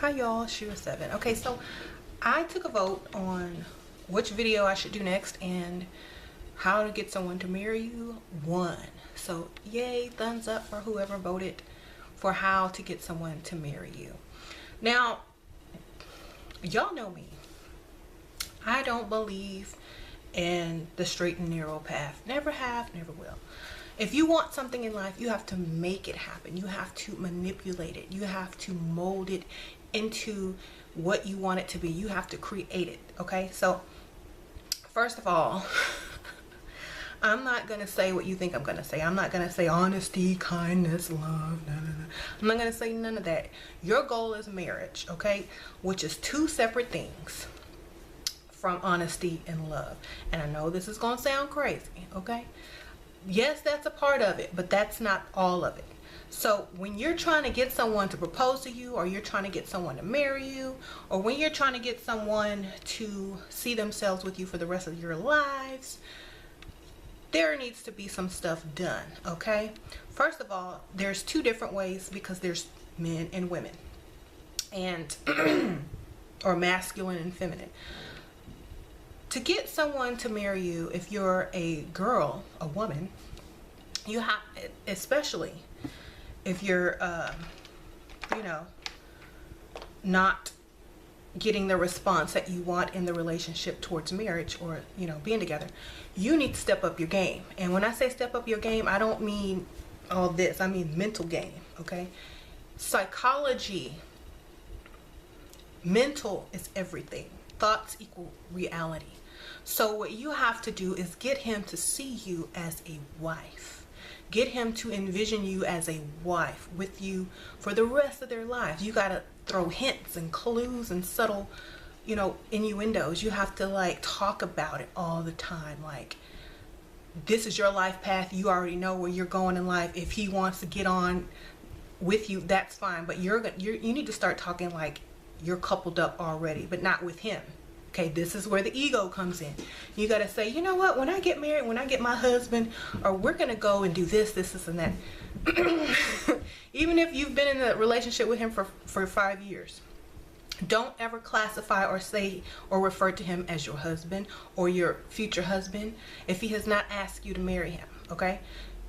Hi y'all, Shira7. Okay, so I took a vote on which video I should do next and how to get someone to marry you won. So yay, thumbs up for whoever voted for how to get someone to marry you. Now, y'all know me. I don't believe in the straight and narrow path. Never have, never will. If you want something in life, you have to make it happen. You have to manipulate it. You have to mold it into what you want it to be. You have to create it. Okay, so first of all, I'm not gonna say what you think I'm gonna say. I'm not gonna say honesty, kindness, love. No. I'm not gonna say none of that. Your goal is marriage, okay, which is two separate things from honesty and love. And I know this is gonna sound crazy, okay? Yes, that's a part of it, but that's not all of it. So when you're trying to get someone to propose to you, or you're trying to get someone to marry you, or when you're trying to get someone to see themselves with you for the rest of your lives, there needs to be some stuff done, okay? First of all, there's two different ways, because there's men and women, and or masculine and feminine. To get someone to marry you, if you're a girl, a woman, you have, especially if you're, you know, not getting the response that you want in the relationship towards marriage, or, you know, being together, you need to step up your game. And when I say step up your game, I don't mean all this. I mean mental game, okay? Psychology, mental is everything. Thoughts equal reality. So what you have to do is get him to see you as a wife. Get him to envision you as a wife with you for the rest of their lives. You gotta throw hints and clues and subtle, you know, innuendos. You have to like talk about it all the time. Like, this is your life path. You already know where you're going in life. If he wants to get on with you, that's fine. But you need to start talking like you're coupled up already, but not with him. Okay, this is where the ego comes in. You gotta say, you know what, when I get married, when I get my husband, or we're gonna go and do this, and that. Even if you've been in a relationship with him for 5 years, don't ever classify or say or refer to him as your husband or your future husband if he has not asked you to marry him, okay?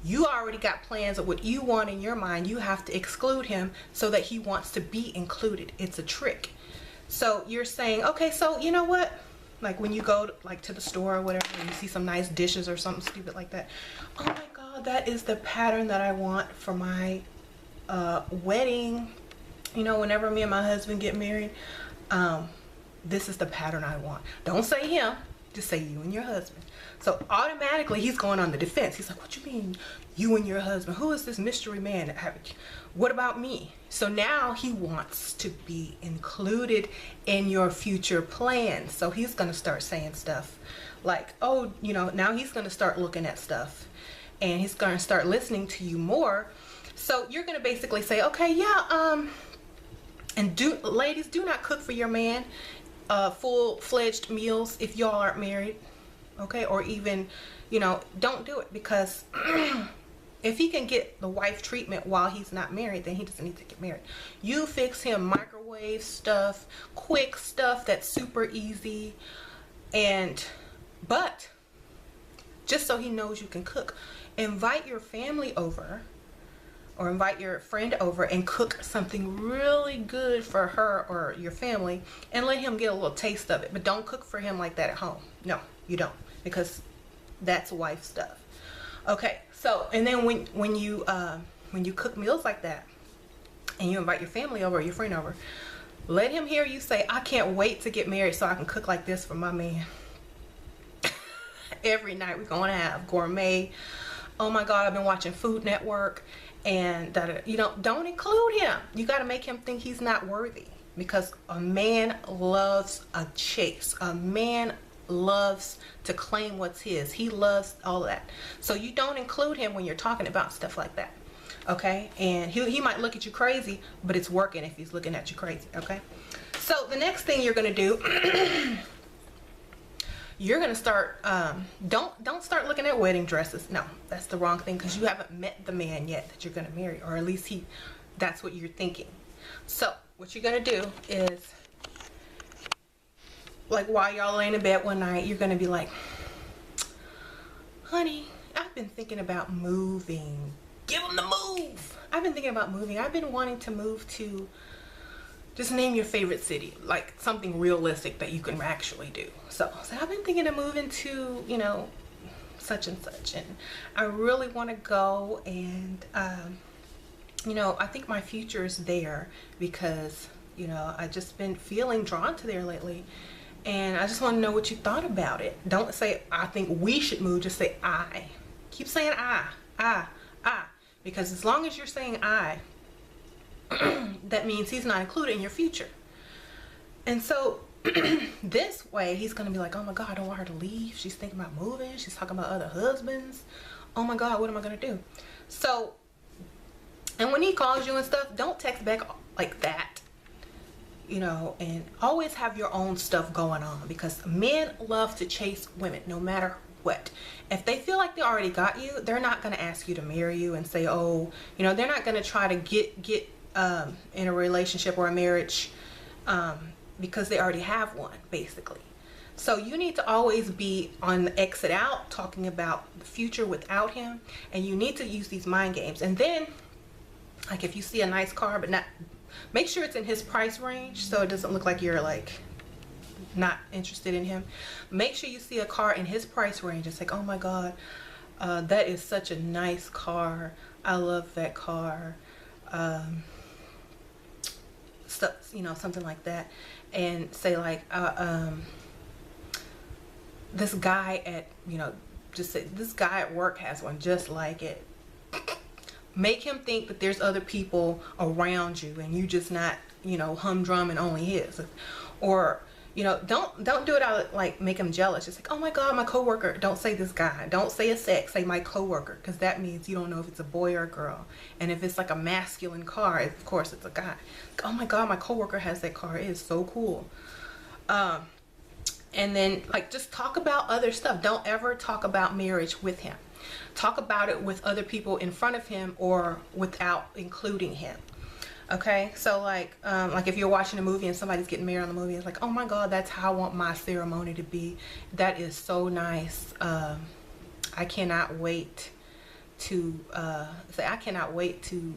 You already got plans of what you want in your mind. You have to exclude him so that he wants to be included. It's a trick. So you're saying, okay, so you know what? Like when you go to the store or whatever, and you see some nice dishes or something stupid like that. Oh my God, that is the pattern that I want for my wedding. You know, whenever me and my husband get married, this is the pattern I want. Don't say him, just say you and your husband. So automatically he's going on the defense. He's like, what you mean you and your husband? Who is this mystery man? What about me? So now he wants to be included in your future plans. So he's going to start saying stuff like, oh, you know, now he's going to start looking at stuff and he's going to start listening to you more. So you're going to basically say, okay, yeah, and ladies, do not cook for your man full-fledged meals if y'all aren't married, okay? Or even, you know, don't do it, because if he can get the wife treatment while he's not married, then he doesn't need to get married. You fix him microwave stuff, quick stuff that's super easy, but just so he knows you can cook. Invite your family over, or invite your friend over and cook something really good for her or your family, and let him get a little taste of it. But don't cook for him like that at home. No, you don't, because that's wife stuff. Okay, so and then when you cook meals like that and you invite your family over or your friend over, let him hear you say, I can't wait to get married so I can cook like this for my man. Every night we're going to have gourmet. Oh my God, I've been watching Food Network, and you know, don't include him. You got to make him think he's not worthy, because a man loves a chase. A man loves to claim what's his. He loves all that. So you don't include him when you're talking about stuff like that, okay? And he might look at you crazy, but it's working if he's looking at you crazy, okay? So the next thing you're gonna do, you're gonna start, don't start looking at wedding dresses. No, that's the wrong thing, because you haven't met the man yet that you're gonna marry, or at least that's what you're thinking. So what you're gonna do is, like, while y'all laying in bed one night, you're gonna be like, honey, I've been thinking about moving. Give them the move. I've been thinking about moving. I've been wanting to move to, just name your favorite city, like something realistic that you can actually do. So I've been thinking of moving to, you know, such and such, and I really want to go, and you know, I think my future is there because, you know, I just been feeling drawn to there lately, and I just want to know what you thought about it. Don't say I think we should move, just say I. Keep saying I, because as long as you're saying I, that means he's not included in your future. And so this way he's gonna be like, oh my god, I don't want her to leave, she's thinking about moving, she's talking about other husbands, oh my god, what am I gonna do? So, and when he calls you and stuff, don't text back like that, you know, and always have your own stuff going on, because men love to chase women no matter what. If they feel like they already got you, they're not going to ask you to marry you and say, oh, you know, they're not going to try to get in a relationship or a marriage because they already have one, basically. So you need to always be on the exit out, talking about the future without him, and you need to use these mind games. And then, like, if you see a nice car, but not, make sure it's in his price range so it doesn't look like you're like not interested in him. Make sure you see a car in his price range. It's like, oh my god, that is such a nice car, I love that car, stuff, you know, something like that. And say like, this guy at, you know, just say this guy at work has one just like it. Make him think that there's other people around you and you just not, you know, humdrum and only his. Or, you know, don't do it out, like, make him jealous. Just like, oh my god, my coworker. Don't say this guy. Don't say a sex. Say my coworker, because that means you don't know if it's a boy or a girl. And if it's like a masculine car, of course it's a guy. Like, oh my god, my coworker has that car. It is so cool. And then, like, just talk about other stuff. Don't ever talk about marriage with him. Talk about it with other people in front of him or without including him. Okay, so like if you're watching a movie and somebody's getting married on the movie, it's like, oh my god, that's how I want my ceremony to be. That is so nice. I cannot wait to say I cannot wait to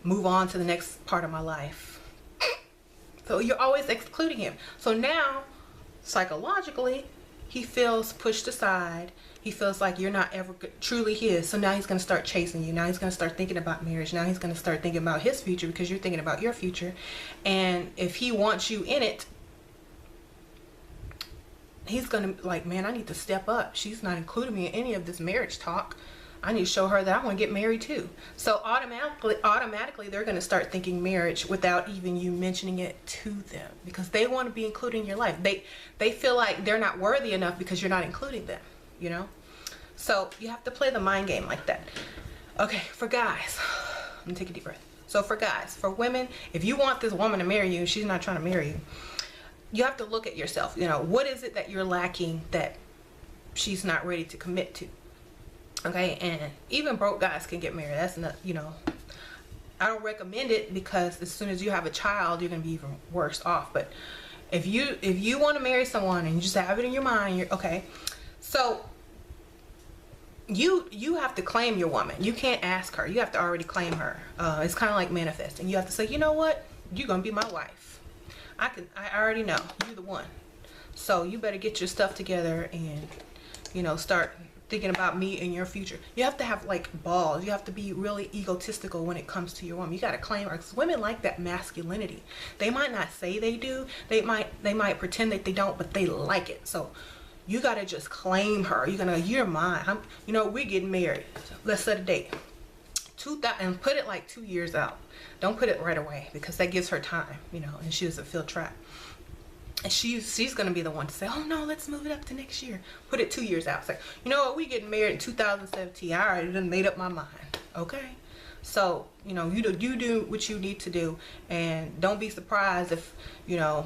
move on to the next part of my life. So you're always excluding him. So now psychologically he feels pushed aside. He feels like you're not ever truly his. So now he's going to start chasing you. Now he's going to start thinking about marriage. Now he's going to start thinking about his future because you're thinking about your future. And if he wants you in it, he's going to like, man, I need to step up. She's not including me in any of this marriage talk. I need to show her that I want to get married too. So automatically they're going to start thinking marriage without even you mentioning it to them, because they want to be included in your life. They feel like they're not worthy enough because you're not including them. You know, so you have to play the mind game like that. Okay, for guys, let me take a deep breath. So for guys, for women, if you want this woman to marry you, she's not trying to marry you, you have to look at yourself. You know, what is it that you're lacking that she's not ready to commit to? Okay, and even broke guys can get married. That's not, you know, I don't recommend it, because as soon as you have a child, you're gonna be even worse off. But if you want to marry someone and you just have it in your mind, you're okay. So you have to claim your woman. You can't ask her. You have to already claim her. It's kind of like manifesting. You have to say, you know what? You're gonna be my wife. I already know you're the one. So you better get your stuff together and, you know, start thinking about me and your future. You have to have like balls. You have to be really egotistical when it comes to your woman. You got to claim her, because women like that masculinity. They might not say they do. They might pretend that they don't, but they like it. So you gotta just claim her. You're mine. You know, we're getting married. Let's set a date. 2000, and put it like 2 years out. Don't put it right away, because that gives her time, you know, and she doesn't feel trapped. And she's gonna be the one to say, oh no, let's move it up to next year. Put it 2 years out. It's like, you know what, we getting married in 2017. I already done made up my mind. Okay. So, you know, you do what you need to do, and don't be surprised if, you know,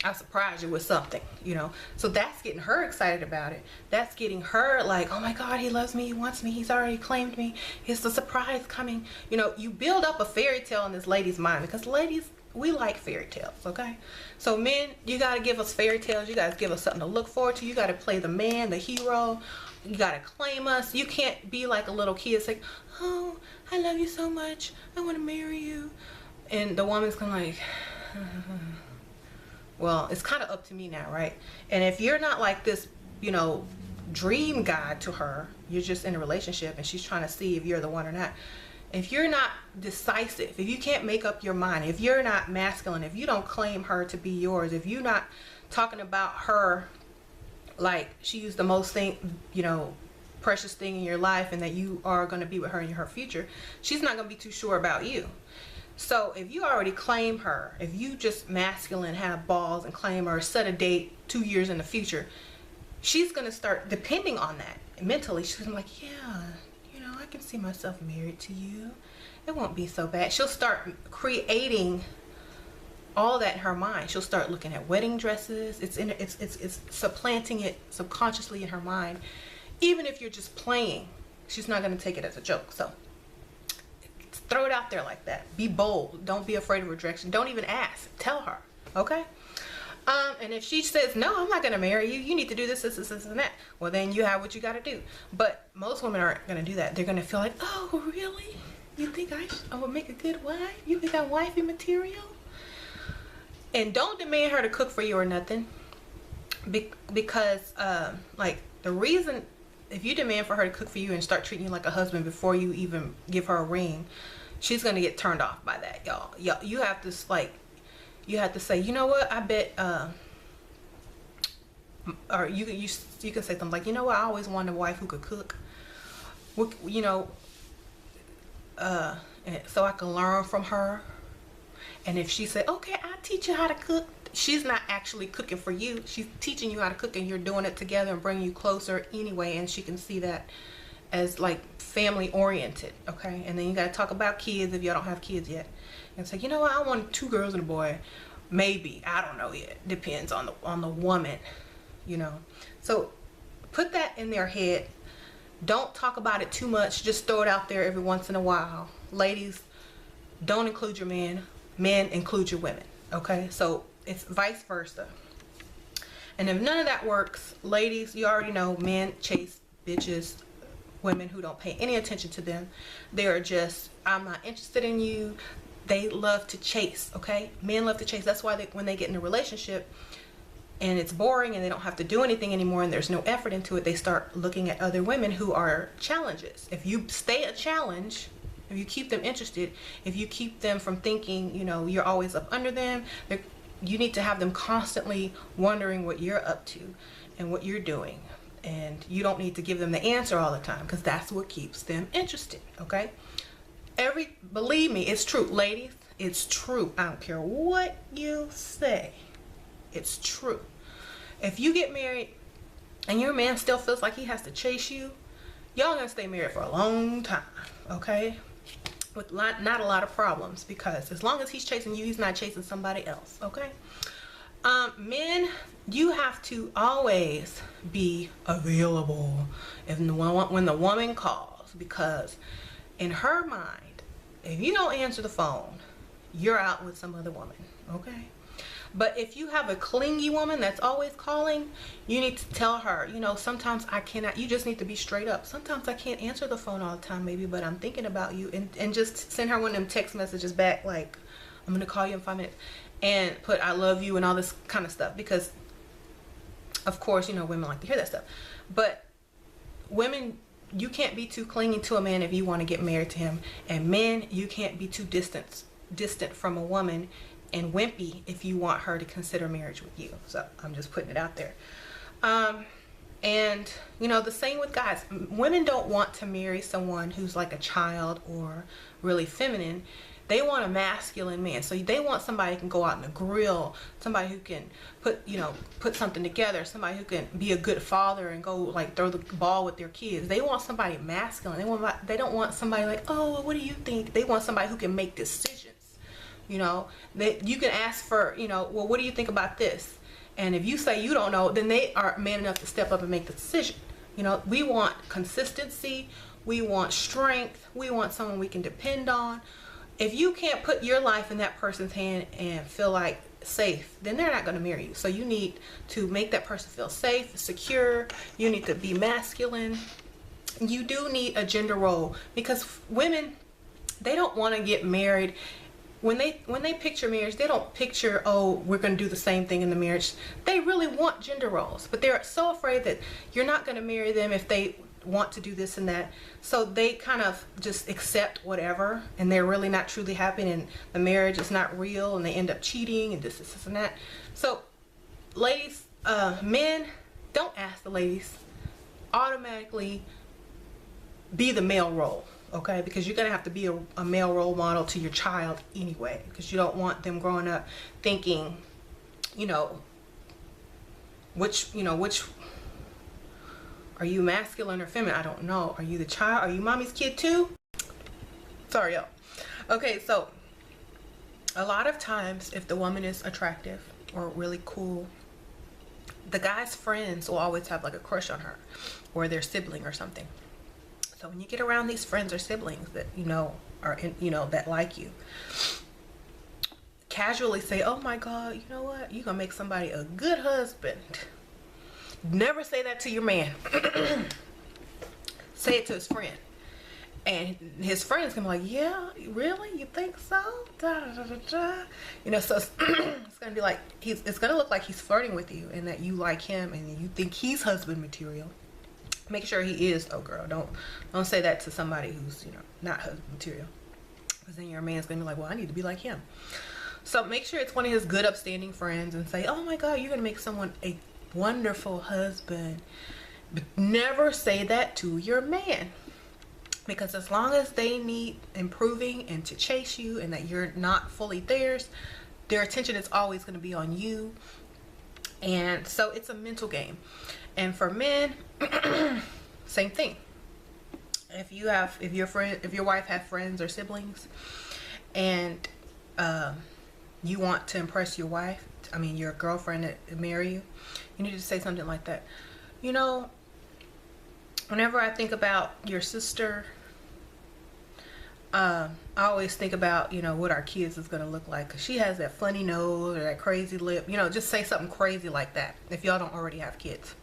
I surprised you with something, you know. So that's getting her excited about it. That's getting her like, oh my God, he loves me, he wants me, he's already claimed me. It's the surprise coming. You know, you build up a fairy tale in this lady's mind, because ladies, we like fairy tales, okay? So men, you gotta give us fairy tales. You guys give us something to look forward to. You gotta play the man, the hero. You gotta claim us. You can't be like a little kid. It's like, oh, I love you so much, I want to marry you. And the woman's kind of like, well, it's kind of up to me now, right? And if you're not like this, you know, dream guy to her, you're just in a relationship and she's trying to see if you're the one or not. If you're not decisive, if you can't make up your mind, if you're not masculine, if you don't claim her to be yours, if you're not talking about her like she's the most thing, you know, precious thing in your life, and that you are going to be with her in her future, she's not going to be too sure about you. So if you already claim her, if you just masculine, have balls and claim her, set a date 2 years in the future, she's going to start depending on that mentally. She's gonna be like, yeah, you know, I can see myself married to you. It won't be so bad. She'll start creating all that in her mind. She'll start looking at wedding dresses. It's supplanting it subconsciously in her mind. Even if you're just playing, she's not going to take it as a joke. So throw it out there like that. Be bold. Don't be afraid of rejection. Don't even ask. Tell her. Okay? And if she says, no, I'm not going to marry you, you need to do this, and that, well, then you have what you got to do. But most women aren't going to do that. They're going to feel like, oh, really? You think I would make a good wife? You think I'm wifey material? And don't demand her to cook for you or nothing. Because, like, the reason, if you demand for her to cook for you and start treating you like a husband before you even give her a ring, she's going to get turned off by that, y'all. You have to, like, you have to say, you know what, I bet, or you can say something like, you know what, I always wanted a wife who could cook, you know, so I can learn from her. And if she said, okay, I'll teach you how to cook, she's not actually cooking for you. She's teaching you how to cook, and you're doing it together and bringing you closer anyway. And she can see that as like family oriented, okay? And then you got to talk about kids if y'all don't have kids yet. And say, you know what, I want 2 girls and a boy. Maybe, I don't know yet. Depends on the woman, you know. So put that in their head. Don't talk about it too much. Just throw it out there every once in a while. Ladies, don't include your men. Men, include your women. Okay? So it's vice versa. And if none of that works, ladies, you already know men chase bitches, women who don't pay any attention to them. They are just, I'm not interested in you. They love to chase, okay? Men love to chase. That's why when they get in a relationship and it's boring and they don't have to do anything anymore and there's no effort into it, they start looking at other women who are challenges. If you stay a challenge, if you keep them interested, if you keep them from thinking, you know, you're always up under them, you need to have them constantly wondering what you're up to and what you're doing. And you don't need to give them the answer all the time, because that's what keeps them interested, okay? Believe me, it's true. Ladies, it's true. I don't care what you say. It's true. If you get married and your man still feels like he has to chase you, y'all gonna stay married for a long time, okay? With not a lot of problems, because as long as he's chasing you, he's not chasing somebody else, okay? Men, you have to always be available when the woman calls, because in her mind, if you don't answer the phone, you're out with some other woman, okay? But if you have a clingy woman that's always calling, you need to tell her, you know, sometimes I cannot, you just need to be straight up. Sometimes I can't answer the phone all the time, maybe, but I'm thinking about you. And just send her one of them text messages back, like, I'm going to call you in 5 minutes. And put I love you and all this kind of stuff. Because, of course, you know, women like to hear that stuff. But women, you can't be too clingy to a man if you want to get married to him. And men, you can't be too distant from a woman and wimpy if you want her to consider marriage with you. So I'm just putting it out there. And you know, the same with guys. Women don't want to marry someone who's like a child or really feminine. They want a masculine man. So they want somebody who can go out in the grill, somebody who can put something together, somebody who can be a good father and go like throw the ball with their kids. They want somebody masculine. They don't want somebody like, oh, what do you think? They want somebody who can make decisions. You know, that you can ask for, you know, well, what do you think about this? And if you say you don't know, then they are man enough to step up and make the decision. You know, we want consistency, we want strength, we want someone we can depend on. If you can't put your life in that person's hand and feel like safe, then they're not going to marry you. So you need to make that person feel safe, secure. You need to be masculine. You do need a gender role, because women, they don't want to get married. When they picture marriage, they don't picture, oh, we're going to do the same thing in the marriage. They really want gender roles, but they're so afraid that you're not going to marry them if they want to do this and that. So they kind of just accept whatever, and they're really not truly happy, and the marriage is not real, and they end up cheating and this and that. So ladies, men, don't ask the ladies. Automatically be the male role. Okay, because you're gonna have to be a male role model to your child anyway, because you don't want them growing up thinking, you know, which are you, masculine or feminine? I don't know. Are you the child? Are you mommy's kid too? Sorry, y'all. Okay, so a lot of times, if the woman is attractive or really cool, the guy's friends will always have like a crush on her, or their sibling or something. So when you get around these friends or siblings that you know are that like you, casually say, oh my God, you know what, you're gonna make somebody a good husband. Never say that to your man. Say it to his friend, and his friend's gonna be like, yeah, really, you think so? Da, da, da, da, da. You know, so it's gonna be like, it's gonna look like he's flirting with you, and that you like him and you think he's husband material. Make sure he is, though, girl. Don't say that to somebody who's, you know, not husband material, because then your man's gonna be like, well, I need to be like him. So make sure it's one of his good upstanding friends, and say, oh my God, you're gonna make someone a wonderful husband. But never say that to your man, because as long as they need improving and to chase you, and that you're not fully theirs, their attention is always going to be on you. And so it's a mental game. And for men, same thing. If your wife have friends or siblings, and you want to impress your wife, your girlfriend to marry you, you need to say something like that. You know, whenever I think about your sister, I always think about, you know, what our kids is going to look like. 'Cause she has that funny nose or that crazy lip. You know, just say something crazy like that if y'all don't already have kids.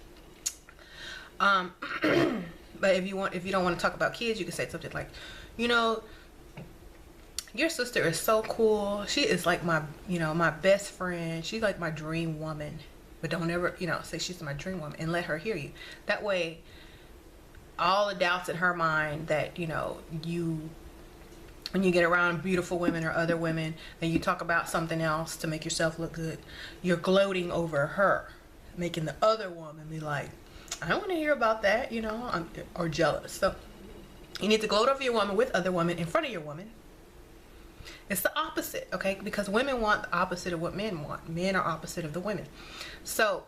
But if you don't want to talk about kids, you can say something like, you know, your sister is so cool. She is like my best friend. She's like my dream woman. But don't ever, say she's my dream woman, and let her hear you. That way, all the doubts in her mind that, when you get around beautiful women or other women, and you talk about something else to make yourself look good, you're gloating over her, making the other woman be like, I don't want to hear about that, or jealous. So you need to gloat over your woman with other women in front of your woman. It's the opposite, okay? Because women want the opposite of what men want. Men are opposite of the women. So,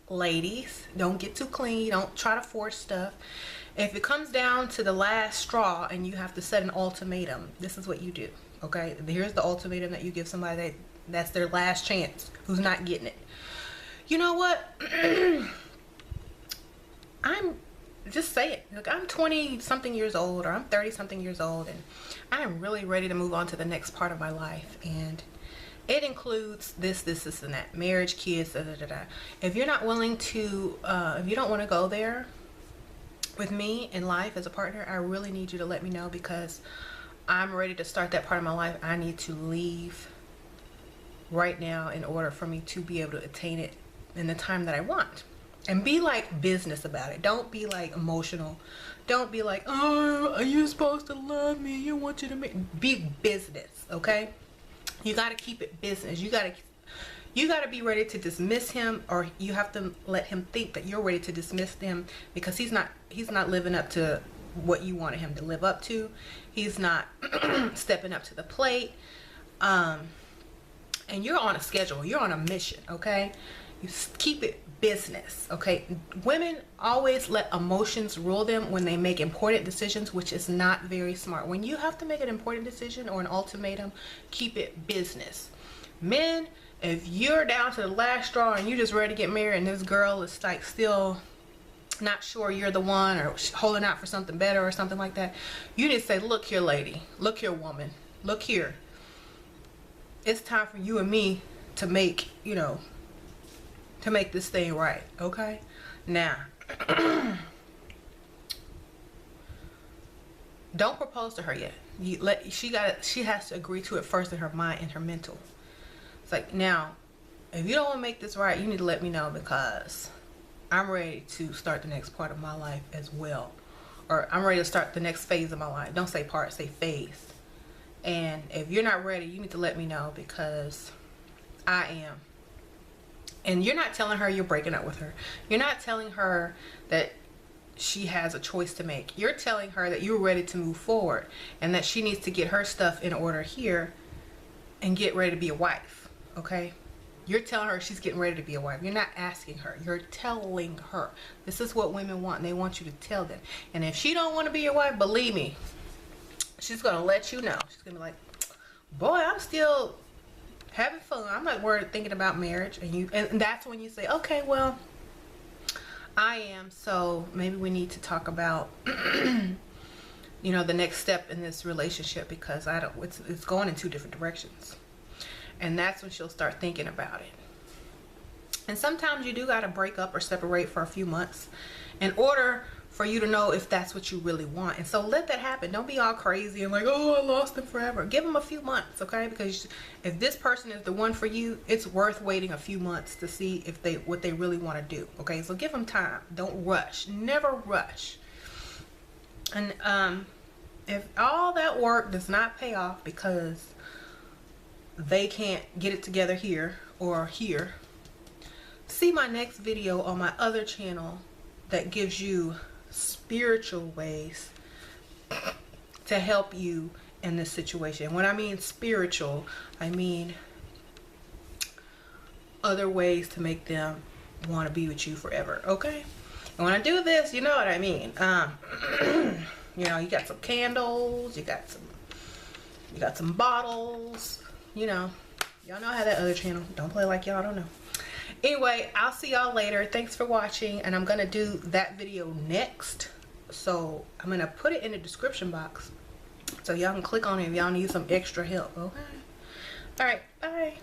ladies, don't get too clingy. Don't try to force stuff. If it comes down to the last straw and you have to set an ultimatum, this is what you do, okay? Here's the ultimatum that you give somebody that's their last chance, who's not getting it. You know what? Just say it. Look, I'm 20 something years old, or I'm 30 something years old, and I am really ready to move on to the next part of my life. And it includes this, and that. Marriage, kids, da, da, da, da. If you're not willing to, if you don't want to go there with me in life as a partner, I really need you to let me know, because I'm ready to start that part of my life. I need to leave right now in order for me to be able to attain it in the time that I want. And be like business about it. Don't be like emotional. Don't be like, oh, are you supposed to love me? You want you to make. Be business, okay? You got to keep it business. You got to be ready to dismiss him, or you have to let him think that you're ready to dismiss him, because he's not living up to what you wanted him to live up to. He's not stepping up to the plate. And you're on a schedule. You're on a mission, okay? You keep it business, okay? Women always let emotions rule them when they make important decisions, which is not very smart. When you have to make an important decision or an ultimatum, keep it business. Men, if you're down to the last straw and you're just ready to get married and this girl is like still not sure you're the one or holding out for something better or something like that, you need to say, look here, lady, look here, woman, look here, it's time for you and me to make, you know, to make this thing right, okay? Now don't propose to her yet. She has to agree to it first in her mind and her mental. It's like, now if you don't want to make this right, you need to let me know, because I'm ready to start the next part of my life as well, or I'm ready to start the next phase of my life. Don't say part, say phase. And if you're not ready, you need to let me know, because I am. And you're not telling her you're breaking up with her. You're not telling her that she has a choice to make. You're telling her that you're ready to move forward and that she needs to get her stuff in order here and get ready to be a wife, okay? You're telling her she's getting ready to be a wife. You're not asking her. You're telling her. This is what women want, and they want you to tell them. And if she don't want to be your wife, believe me, she's going to let you know. She's going to be like, boy, I'm still having fun. I'm not worried thinking about marriage. And that's when you say, okay, well, I am. So maybe we need to talk about, you know, the next step in this relationship, because it's going in two different directions. And that's when she'll start thinking about it. And sometimes you do got to break up or separate for a few months in order for you to know if that's what you really want. And so let that happen. Don't be all crazy and like, oh, I lost him forever. Give them a few months, okay? Because if this person is the one for you, it's worth waiting a few months to see if what they really want to do, okay? So give them time. Don't rush. Never rush. And if all that work does not pay off because they can't get it together here or here, see my next video on my other channel that gives you spiritual ways to help you in this situation. When I mean spiritual, I mean other ways to make them want to be with you forever, okay? And when I do this, you know what I mean. You know, you got some candles, you got some bottles, you know. Y'all know how that other channel, don't play like y'all don't know. Anyway, I'll see y'all later. Thanks for watching, and I'm gonna do that video next, so I'm gonna put it in the description box so y'all can click on it if y'all need some extra help, okay? All right, bye.